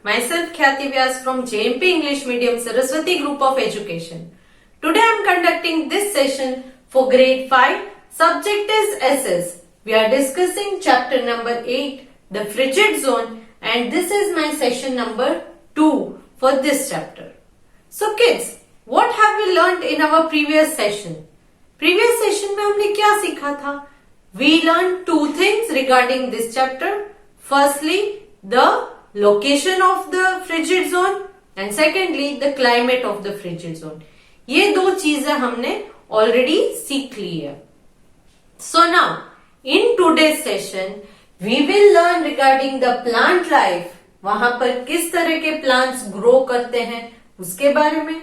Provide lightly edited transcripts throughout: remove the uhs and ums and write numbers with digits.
Myself Khyati Vyas from JMP English Medium Saraswati Group of Education. Today I am conducting this session for grade 5. Subject is SS. We are discussing chapter number 8, the frigid zone, and this is my session number 2 for this chapter. So kids, what have we learnt in our previous session? Previous session में हमने क्या सीखा था? We learned two things regarding this chapter. Firstly, the location of the frigid zone and secondly, the climate of the frigid zone. ये दो चीजें हमने already सीख ली है. So now, in today's session, we will learn regarding the plant life. वहां पर किस तरह के plants grow करते हैं उसके बारे में.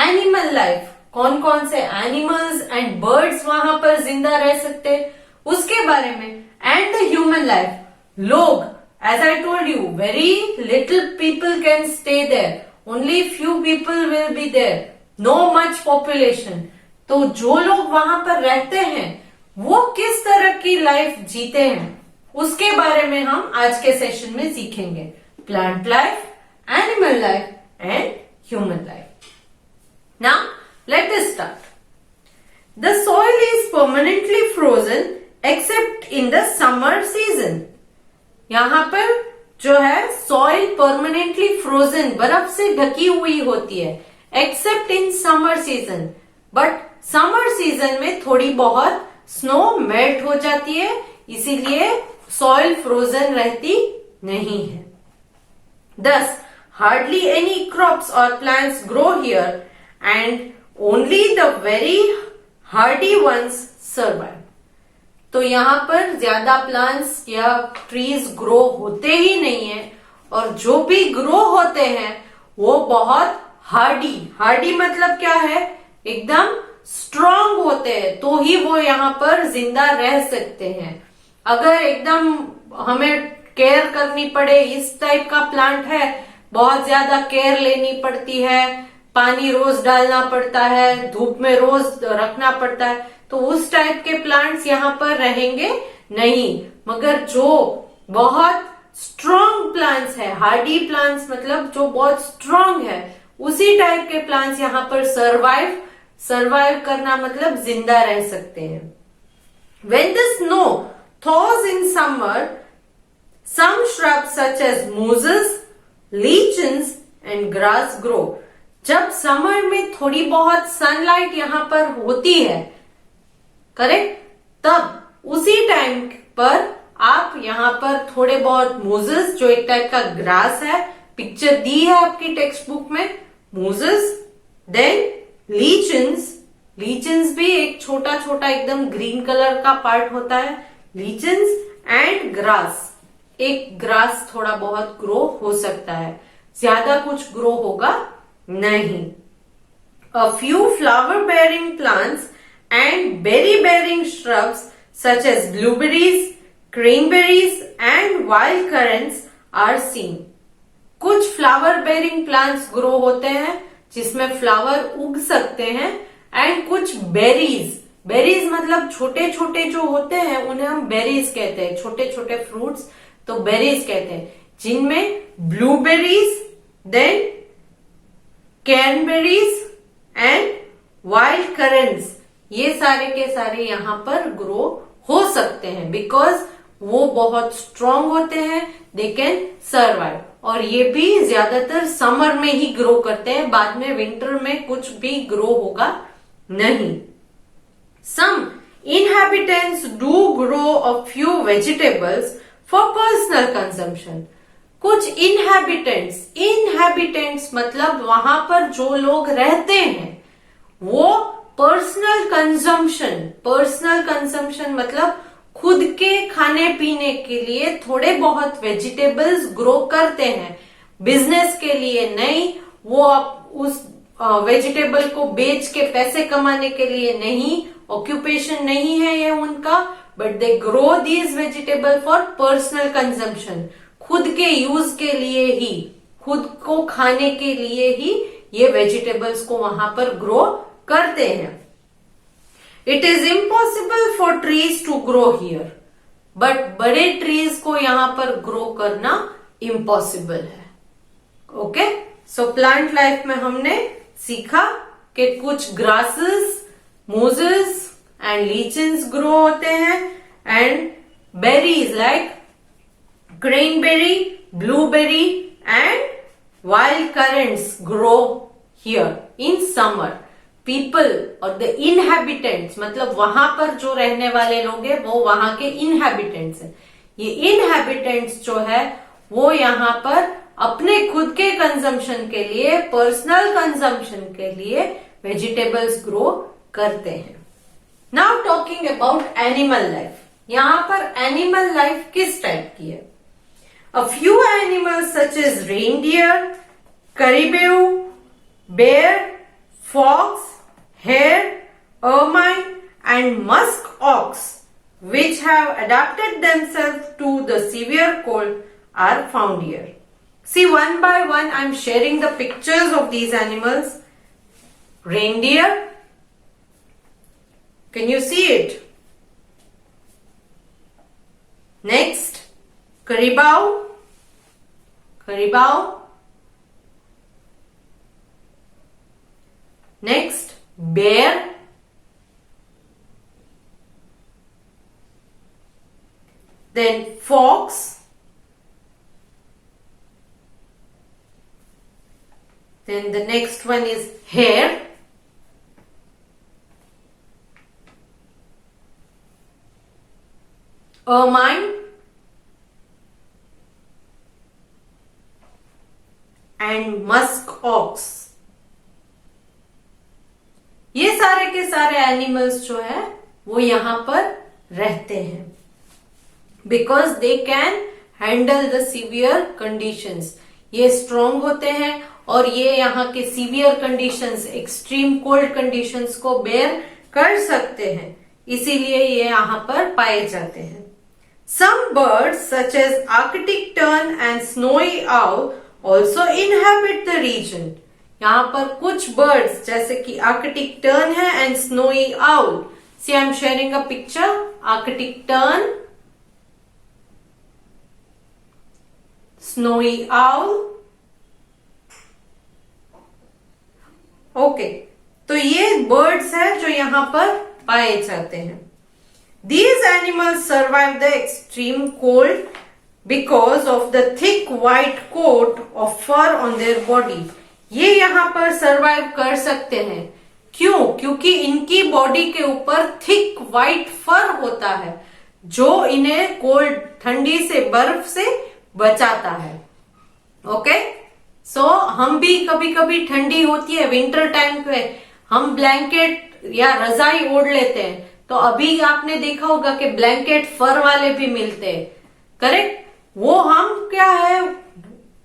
Animal life, कौन कौन से एनिमल्स एंड बर्ड्स वहां पर जिंदा रह सकते हैं उसके बारे में. एंड द ह्यूमन लाइफ, लोग, as I told you, very little people can stay there, only few people will be there, no much population. तो जो लोग वहां पर रहते हैं वो किस तरह की लाइफ जीते हैं उसके बारे में हम आज के सेशन में सीखेंगे. Plant life, animal life and human life. Now, let us start. The soil is permanently frozen except in the summer season. यहाँ पर जो है soil permanently frozen, बर्फ से ढकी हुई होती है, except in summer season. But summer season में थोड़ी बहुत snow melt हो जाती है, इसीलिए soil frozen रहती नहीं है. Thus, hardly any crops or plants grow here. And only the very hardy ones survive. तो यहाँ पर ज्यादा प्लांट्स या ट्रीज ग्रो होते ही नहीं है और जो भी ग्रो होते हैं वो बहुत हार्डी मतलब क्या है, एकदम स्ट्रांग होते हैं तो ही वो यहाँ पर जिंदा रह सकते हैं. अगर एकदम हमें केयर करनी पड़े, इस टाइप का प्लांट है, बहुत ज्यादा केयर लेनी पड़ती है, पानी रोज डालना पड़ता है, धूप में रोज रखना पड़ता है, तो उस टाइप के प्लांट्स यहाँ पर रहेंगे नहीं. मगर जो बहुत स्ट्रांग प्लांट्स है, हार्डी प्लांट्स मतलब जो बहुत स्ट्रांग है, उसी टाइप के प्लांट्स यहाँ पर सर्वाइव करना मतलब जिंदा रह सकते हैं. When the snow thaws in summer, some shrubs such as mosses, lichens and grass grow. जब समर में थोड़ी बहुत सनलाइट यहाँ पर होती है, करेक्ट, तब उसी टाइम पर आप यहाँ पर थोड़े बहुत मोजेस, जो एक टाइप का ग्रास है, पिक्चर दी है आपकी टेक्स्ट बुक में, मोजेस, देन लीचन्स भी एक छोटा छोटा एकदम ग्रीन कलर का पार्ट होता है, लीचन्स एंड ग्रास. एक ग्रास थोड़ा बहुत ग्रो हो सकता है, ज्यादा कुछ ग्रो होगा नहीं. A few flower bearing plants and berry bearing shrubs such as blueberries, cranberries and wild currants are seen. कुछ flower bearing plants grow होते हैं जिसमें फ्लावर उग सकते हैं, एंड कुछ बेरीज मतलब छोटे छोटे जो होते हैं उन्हें हम बेरीज कहते हैं, छोटे छोटे फ्रूट्स तो बेरीज कहते हैं, जिनमें blueberries, then cranberries and wild currants, ये सारे के सारे यहाँ पर ग्रो हो सकते हैं बिकॉज वो बहुत स्ट्रांग होते हैं, दे कैन सर्वाइव. और ये भी ज्यादातर समर में ही ग्रो करते हैं, बाद में विंटर में कुछ भी ग्रो होगा नहीं. सम inhabitants do grow a few vegetables for personal consumption. कुछ इनहेबिटेंट्स मतलब वहां पर जो लोग रहते हैं वो पर्सनल कंजम्पशन मतलब खुद के खाने पीने के लिए थोड़े बहुत वेजिटेबल्स ग्रो करते हैं, बिजनेस के लिए नहीं, वो उस वेजिटेबल को बेच के पैसे कमाने के लिए नहीं, ऑक्यूपेशन नहीं है ये उनका, but they grow these vegetable for personal consumption, खुद के यूज के लिए ही, खुद को खाने के लिए ही ये वेजिटेबल्स को वहां पर ग्रो करते हैं. It is impossible for trees to grow here, but बड़े ट्रीज को यहाँ पर ग्रो करना इम्पॉसिबल है. ओके, सो प्लांट लाइफ में हमने सीखा कि कुछ ग्रासेस, मोजेस एंड लीचेंस ग्रो होते हैं and berries like cranberry, blueberry and wild currants grow here in summer. People or the inhabitants, मतलब वहां पर जो रहने वाले लोग हैं वो वहां के inhabitants हैं. ये inhabitants जो है वो यहाँ पर अपने खुद के कंजम्पशन के लिए, पर्सनल कंजम्पशन के लिए वेजिटेबल्स ग्रो करते हैं. Now talking about animal life. यहाँ पर एनिमल लाइफ किस टाइप की है? A few animals such as reindeer, caribou, bear, fox, hare, ermine and musk ox, which have adapted themselves to the severe cold, are found here. See, one by one I am sharing the pictures of these animals. Reindeer, can you see it? Next, caribou. Next, bear. Then fox. Then the next one is hare. Ermine. And musk ox. ये सारे के सारे animals जो है वो यहां पर रहते हैं because they can handle the severe conditions. ये स्ट्रोंग होते हैं और ये यहाँ के severe conditions, extreme cold conditions को बेयर कर सकते हैं, इसीलिए ये यहाँ पर पाए जाते हैं. Some birds such as Arctic tern and snowy owl also inhabit the region. यहाँ पर कुछ birds जैसे कि आर्कटिक टर्न है and snowy owl. See, I am sharing a picture. Arctic tern, snowy owl. Okay, तो ये birds है जो यहाँ पर पाए जाते हैं. These animals survive the extreme cold because of the thick white coat of fur on their body. ये यहाँ पर सरवाइव कर सकते हैं. क्यों? क्योंकि इनकी बॉडी के ऊपर थिक व्हाइट फर होता है जो इन्हें कोल्ड, ठंडी से, बर्फ से बचाता है. ओके, सो हम भी कभी कभी ठंडी होती है विंटर टाइम पे हम ब्लैंकेट या रजाई ओढ़ लेते हैं. तो अभी आपने देखा होगा कि ब्लैंकेट फर वाले भी मिलते हैं, करेक्ट? वो हम क्या है,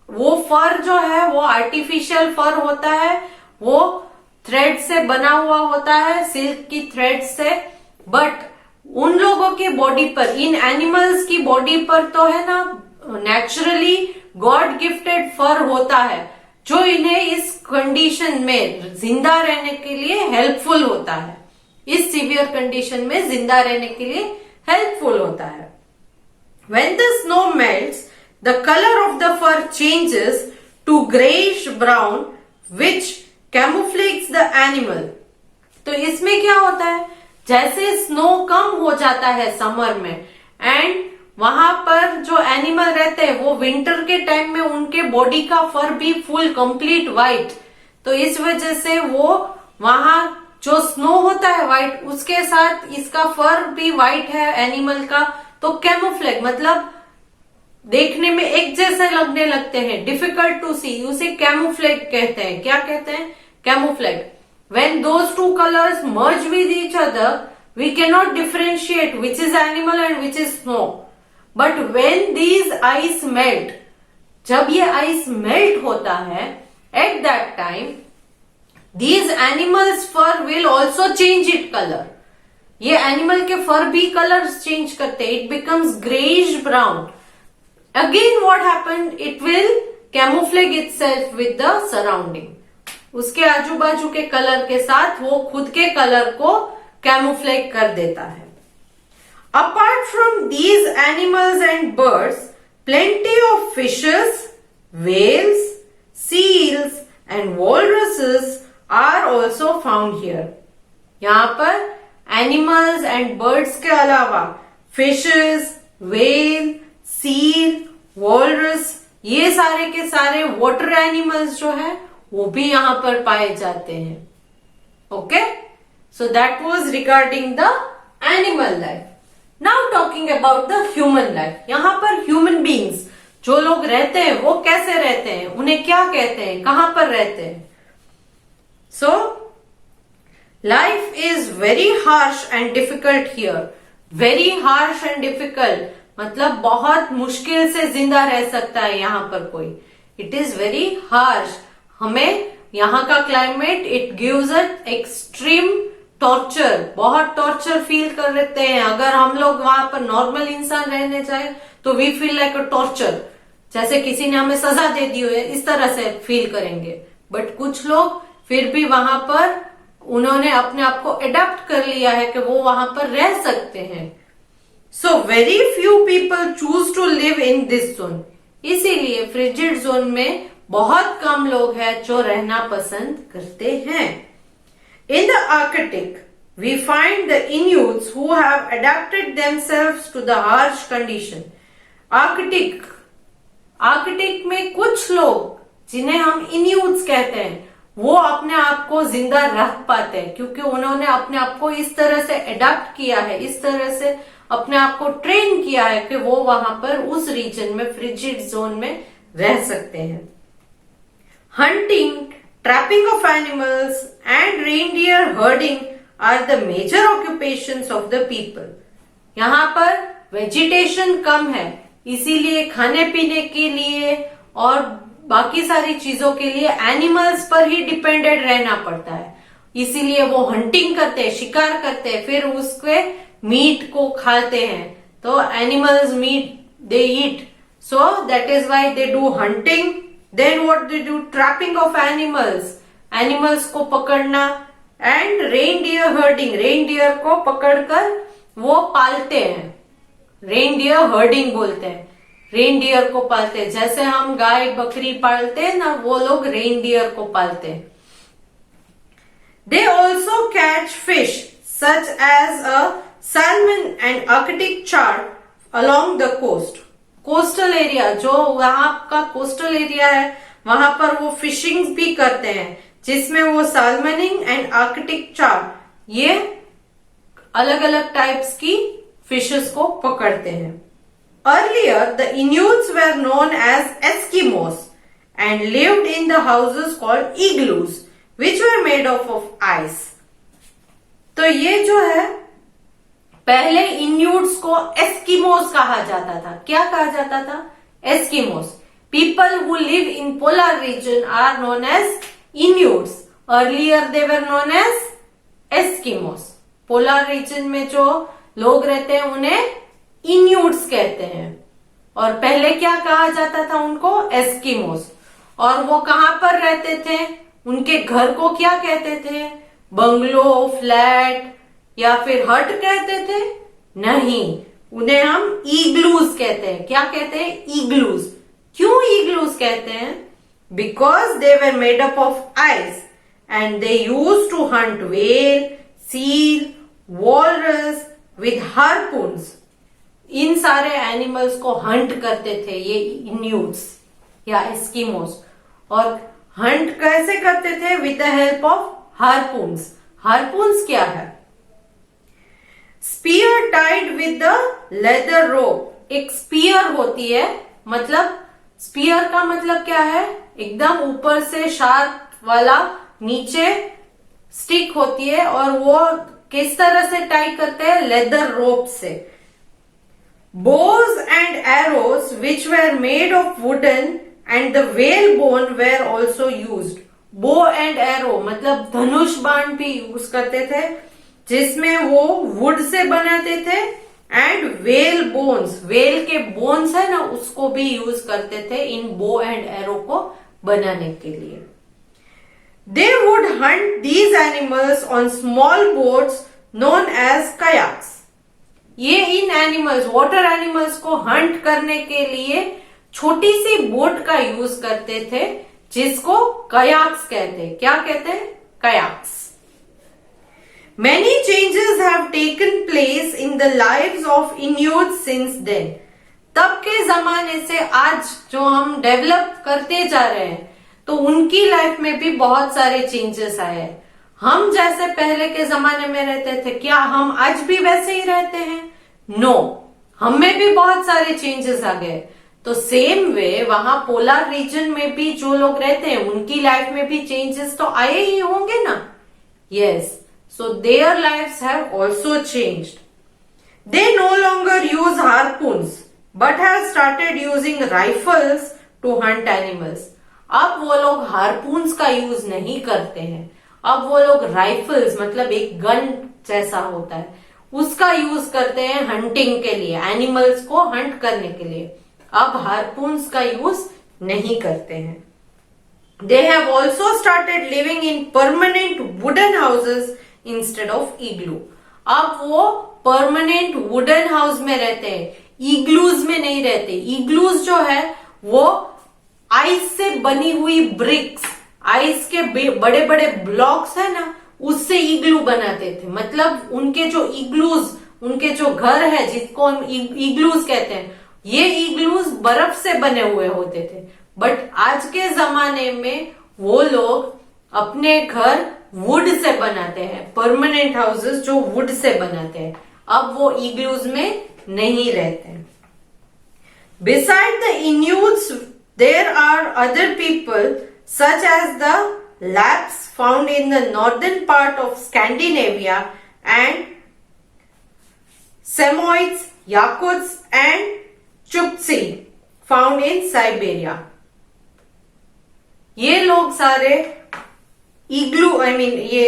वो फर जो है वो आर्टिफिशियल फर होता है, वो थ्रेड से बना हुआ होता है, सिल्क की थ्रेड से. बट उन लोगों की बॉडी पर, इन एनिमल्स की बॉडी पर तो है ना नेचुरली गॉड गिफ्टेड फर होता है जो इन्हें इस कंडीशन में जिंदा रहने के लिए हेल्पफुल होता है, इस सीवियर कंडीशन में जिंदा रहने के लिए हेल्पफुल होता है. When the snow melts, the color of the fur changes to grayish brown, which camouflages the animal. तो इसमें क्या होता है, जैसे स्नो कम हो जाता है समर में एंड वहां पर जो एनिमल रहते हैं वो विंटर के टाइम में उनके बॉडी का फर भी फुल कंप्लीट व्हाइट, तो इस वजह से वो वहां जो स्नो होता है व्हाइट उसके साथ इसका फर भी व्हाइट है एनिमल का, तो कैमोफ्लेग मतलब देखने में एक जैसे लगने लगते हैं, डिफिकल्ट टू सी, उसे कैमोफ्लेग कहते हैं. क्या कहते हैं? Camouflage. When those two colours merge with each other we can not differentiate which is animal and which is snow. But when these ice melt, जब ये आइस मेल्ट होता है, at that time these animals fur will also change it colour. ये animal के fur भी colours change करते हैं, it becomes greyish brown. Again what happen, it will camouflage itself with the surrounding. उसके आजू बाजू के कलर के साथ वो खुद के कलर को कैमोफ्लेग कर देता है. Apart from these animals and birds, plenty of fishes, whales, seals and walruses are also found here. यहाँ पर एनिमल्स एंड बर्ड्स के अलावा फिशेस, व्हेल, सील, वॉलरस, ये सारे के सारे वाटर एनिमल्स जो है वो भी यहाँ पर पाए जाते हैं. Okay, so that was regarding the animal life. Now talking about the human life. यहाँ पर ह्यूमन बींग्स जो लोग रहते हैं वो कैसे रहते हैं, उन्हें क्या कहते हैं, कहां पर रहते हैं. So life is very harsh and difficult here. Very harsh and difficult मतलब बहुत मुश्किल से जिंदा रह सकता है यहाँ पर कोई. It is very harsh. हमें यहाँ का climate it gives a extreme torture. बहुत टॉर्चर फील कर लेते हैं. अगर हम लोग वहां पर नॉर्मल इंसान रहने जाए तो we feel like a torture, जैसे किसी ने हमें सजा दे दी है, इस तरह से फील करेंगे. बट कुछ लोग फिर भी वहां पर उन्होंने अपने आप को एडेप्ट कर लिया है कि वो वहां पर रह सकते हैं. So very few people choose to live in this zone. इसीलिए फ्रिजिड जोन में बहुत कम लोग हैं जो रहना पसंद करते हैं. In the Arctic, we find the Inuits who have adapted themselves to the harsh condition. Arctic में कुछ लोग जिन्हें हम इन्यूट्स कहते हैं वो अपने आप को जिंदा रख पाते हैं क्योंकि उन्होंने अपने आप को इस तरह से अडेप्ट किया है, इस तरह से अपने आप को ट्रेन किया है कि वो वहां पर उस रीजन में फ्रिजिड जोन में रह सकते हैं. Hunting, trapping of animals and reindeer herding are the major occupations of the people. यहाँ पर वेजिटेशन कम है, इसीलिए खाने पीने के लिए और बाकी सारी चीजों के लिए एनिमल्स पर ही डिपेंडेंट रहना पड़ता है. इसीलिए वो हंटिंग करते हैं, शिकार करते हैं, फिर उसके मीट को खाते हैं. तो animals meat they eat, so that is why they do hunting. Then what they do? Trapping of animals. Animals को पकड़ना and reindeer herding. Reindeer को पकड़कर वो पालते हैं. Reindeer herding बोलते हैं. Reindeer को पालते हैं. जैसे हम गाय बकरी पालते हैं ना, वो लोग reindeer को पालते हैं. They also catch fish such as a salmon and Arctic char along the coast. Coastal area, जो वहां का कोस्टल एरिया है वहां पर वो फिशिंग भी करते हैं जिसमें वो साल्मनिंग एंड आर्कटिक चार ये अलग अलग टाइप्स की फिशेस को पकड़ते हैं. Earlier the Inuits were known as Eskimos and lived in the houses called igloos which were made of ice. तो ये जो है पहले इन्यूट्स को एस्किमोस कहा जाता था. क्या कहा जाता था? Eskimos. People who live in polar region are known as Inuits. Earlier they were known as Eskimos. Polar region में जो लोग रहते हैं उन्हें इन्यूट्स कहते हैं और पहले क्या कहा जाता था उनको? एस्किमोस. और वो कहां पर रहते थे? उनके घर को क्या कहते थे? बंगलो, फ्लैट या फिर हट कहते थे? नहीं, उन्हें हम ईग्लूज कहते हैं. क्या कहते हैं? ईग्लूज. क्यों ईग्लूज कहते हैं? Because they were made up of ice and they use to hunt whale, seal, walrus with harpoons. इन सारे एनिमल्स को हंट करते थे ये इन्यूट्स या एस्किमोस. और हंट कैसे करते थे? With the help of harpoons. Harpoons क्या है? Spear tied with the leather rope. एक स्पीयर होती है, मतलब स्पीयर का मतलब क्या है? एकदम ऊपर से शार्प वाला, नीचे स्टिक होती है और वो किस तरह से टाई करते हैं? लेदर रोप से. Bows and arrows which were made of wooden and the whale bone were also used. Bow and arrow मतलब धनुष बाण भी यूज करते थे जिसमें वो वुड से बनाते थे. एंड व्हेल बोन्स, व्हेल के बोन्स है ना, उसको भी यूज करते थे इन बो एंड एरो को बनाने के लिए. They would hunt these animals on small boats known as kayaks. ये इन एनिमल्स, वाटर एनिमल्स को हंट करने के लिए छोटी सी बोट का यूज करते थे जिसको कयाक्स कहते हैं। क्या कहते हैं? Kayaks. Many changes have taken place in the lives of Inuits since then. तब के जमाने से आज जो हम डेवलप करते जा रहे हैं तो उनकी लाइफ में भी बहुत सारे चेंजेस आए हैं। हम जैसे पहले के जमाने में रहते थे, क्या हम आज भी वैसे ही रहते हैं? नो, हम में भी बहुत सारे चेंजेस आ गए। तो सेम वे वहां पोलर रीजन में भी जो लोग रहते हैं उनकी लाइफ में भी चेंजेस तो आए ही होंगे ना। Yes, so their lives have also changed. They no longer use harpoons but have started using rifles to hunt animals. अब वो लोग हारपून्स का यूज नहीं करते हैं, अब वो लोग राइफल्स मतलब एक गन जैसा होता है उसका यूज करते हैं हंटिंग के लिए, एनिमल्स को हंट करने के लिए। अब हारपून्स का यूज नहीं करते हैं। They have also started living in permanent wooden houses instead of igloo. अब वो परमानेंट वुडन हाउस में रहते हैं, इग्लूज में नहीं रहते। इग्लूज जो है वो आइस से बनी हुई ब्रिक्स, आइस के बड़े बड़े ब्लॉक्स है ना, उससे इग्लू बनाते थे। मतलब उनके जो इग्लूज, उनके जो घर है जिसको हम इग्लूज कहते हैं, ये इग्लूज बर्फ से बने हुए होते थे। बट आज के जमाने में वो लोग अपने घर वुड से बनाते हैं, परमानेंट हाउसेस जो वुड से बनाते हैं। अब वो इग्लूज में नहीं रहते। Beside the Inuits, there are other people such as the Lapps found in the northern part of Scandinavia and Samoyeds, Yakuts and Chukchi found in Siberia. ये लोग सारे इग्लू ये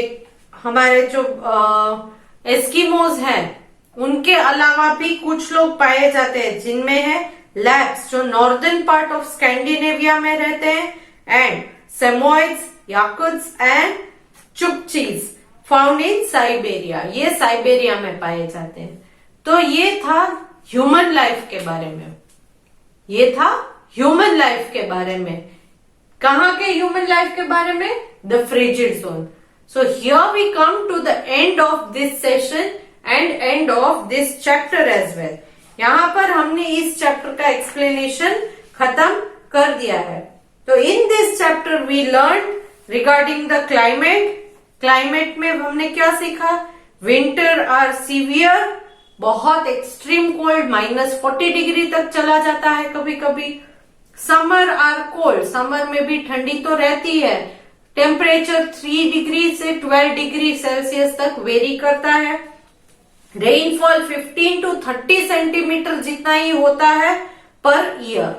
हमारे जो एस्किमोज हैं उनके अलावा भी कुछ लोग पाए जाते हैं जिनमें है लैप्स जो नॉर्दर्न पार्ट ऑफ स्कैंडिनेविया में रहते हैं, and Samoyeds, Yakuts and Chukchis found in Siberia, ये साइबेरिया में पाए जाते हैं। तो ये था ह्यूमन लाइफ के बारे में, ये था ह्यूमन लाइफ के बारे में। कहाँ के ह्यूमन लाइफ के बारे में? The frigid zone. So here we come to the end of this session and end of this chapter as well. यहाँ पर हमने इस चैप्टर का एक्सप्लेनेशन खत्म कर दिया है। तो in this chapter we learn regarding the climate. Climate में हमने क्या सीखा? विंटर आर सीवियर, बहुत एक्सट्रीम कोल्ड, -40 डिग्री तक चला जाता है कभी कभी। समर आर कोल्ड, समर में भी ठंडी तो रहती है, टेम्परेचर 3 डिग्री से 12 डिग्री सेल्सियस तक वेरी करता है। रेनफॉल 15 to 30 सेंटीमीटर जितना ही होता है पर ईयर।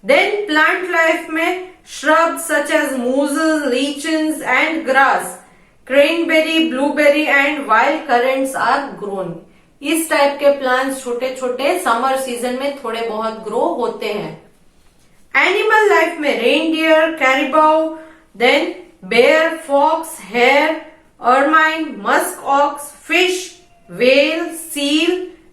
देन प्लांट लाइफ में shrubs such as mooses, lichens and grass, cranberry, blueberry and wild currants are grown. इस टाइप के प्लांट्स छोटे छोटे समर सीजन में थोड़े बहुत ग्रो होते हैं। एनिमल लाइफ में reindeer, caribou, then bear, fox, hare, ermine, musk ox, fish, whale, seal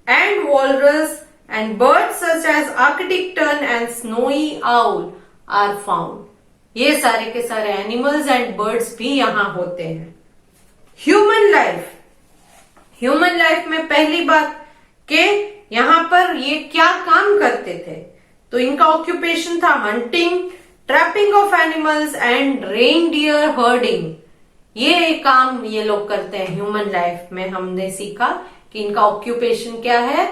and walrus and birds such as Arctic tern and snowy owl are found. ये सारे के सारे एनिमल्स एंड बर्ड्स भी यहाँ होते हैं। ह्यूमन लाइफ, ह्यूमन लाइफ में पहली बात कि यहाँ पर ये क्या काम करते थे? तो इनका ऑक्यूपेशन था hunting, trapping of animals and reindeer herding. ये काम ये लोग करते हैं ह्यूमन लाइफ में। हमने सीखा कि इनका ऑक्यूपेशन क्या है?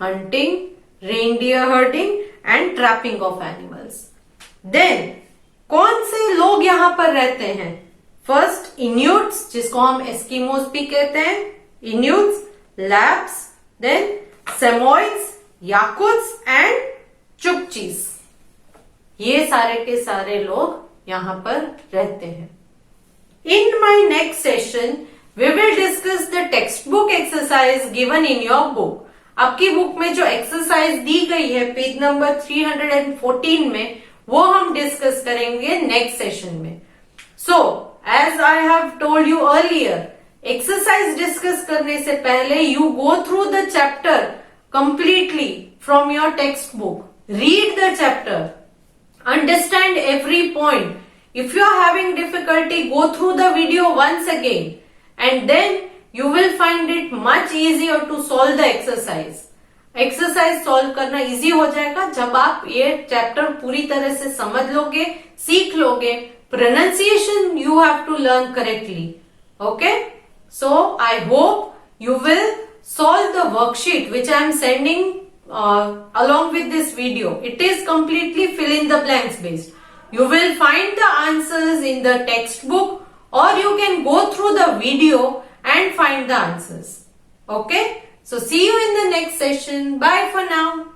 Hunting, reindeer herding and trapping of animals. Then कौन से लोग यहाँ पर रहते हैं? फर्स्ट इन्यूट्स, जिसको हम एस्किमोस भी कहते हैं, इन्यूट्स, लैप्स, देन सेमोइड्स, याकुत्स एंड चुकचीस। ये सारे के सारे लोग यहाँ पर रहते हैं। In my next session, we will discuss the textbook exercise given in your book. आपकी बुक में जो एक्सरसाइज दी गई है पेज नंबर 314 में, वो हम डिस्कस करेंगे नेक्स्ट सेशन में। So as I have told you earlier, exercise discuss करने से पहले you go through the chapter completely from your text book, read the chapter Understand every point. If you are having difficulty, go through the video once again and then you will find it much easier to solve the exercise. Exercise solve करना easy हो जाएगा जब आप ये chapter पूरी तरह से समझ लोगे, सीख लोगे. Pronunciation you have to learn correctly. Okay, so I hope you will solve the worksheet which I am sending along with this video. It is completely fill in the blanks based. You will find the answers in the textbook or you can go through the video and find the answers. Okay? So see you in the next session. Bye for now.